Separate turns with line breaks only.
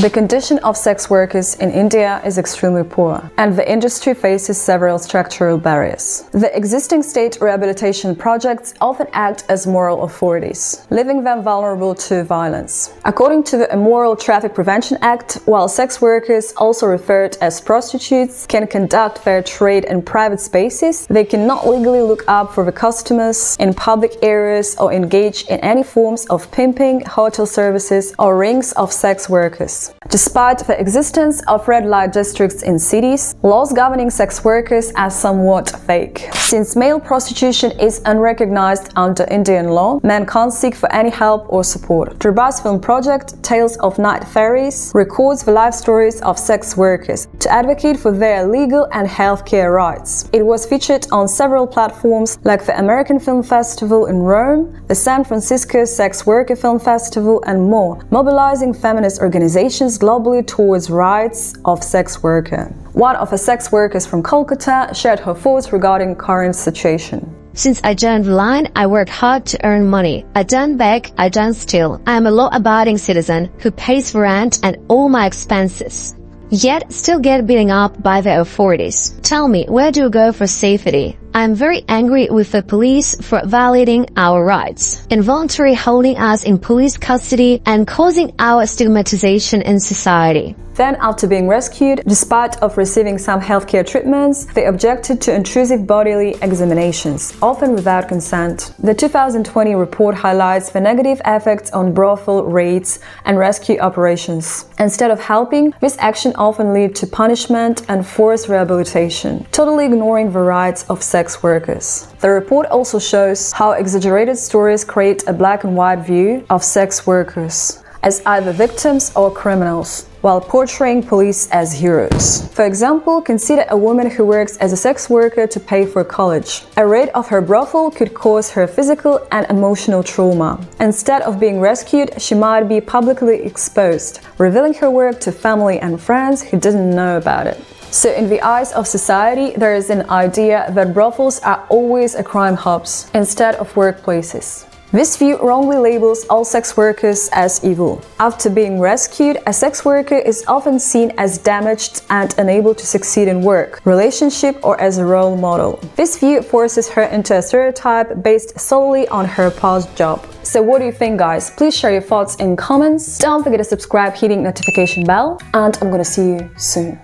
The condition of sex workers in India is extremely poor, and the industry faces several structural barriers. The existing state rehabilitation projects often act as moral authorities, leaving them vulnerable to violence. According to the Immoral Traffic Prevention Act, while sex workers, also referred as prostitutes, can conduct their trade in private spaces, they cannot legally look up for the customers in public areas or engage in any forms of pimping, hotel services, or rings of sex workers. Despite the existence of red light districts in cities, laws governing sex workers are somewhat vague. Since male prostitution is unrecognized under Indian law, men can't seek for any help or support. Triba's film project, Tales of Night Fairies, records the life stories of sex workers to advocate for their legal and healthcare rights. It was featured on several platforms like the American Film Festival in Rome, the San Francisco Sex Worker Film Festival, and more, mobilizing feminist organizations globally towards rights of sex worker. One of the sex workers from Kolkata shared her thoughts regarding current situation.
Since I joined the line, I work hard to earn money. I don't beg, I don't steal. I am a law-abiding citizen who pays for rent and all my expenses. Yet still get beaten up by the authorities. Tell me, where do you go for safety? I am very angry with the police for violating our rights, involuntarily holding us in police custody and causing our stigmatization in society.
Then, after being rescued, despite of receiving some healthcare treatments, they objected to intrusive bodily examinations, often without consent. The 2020 report highlights the negative effects on brothel raids and rescue operations. Instead of helping, this action often leads to punishment and forced rehabilitation, totally ignoring the rights of sex workers. The report also shows how exaggerated stories create a black and white view of sex workers as either victims or criminals, while portraying police as heroes. For example, consider a woman who works as a sex worker to pay for college. A raid of her brothel could cause her physical and emotional trauma. Instead of being rescued, she might be publicly exposed, revealing her work to family and friends who didn't know about it. So in the eyes of society, there is an idea that brothels are always a crime hubs instead of workplaces. This view wrongly labels all sex workers as evil. After being rescued, a sex worker is often seen as damaged and unable to succeed in work, relationship, or as a role model. This view forces her into a stereotype based solely on her past job. So what do you think, guys? Please share your thoughts in comments. Don't forget to subscribe, hitting notification bell, and I'm gonna see you soon.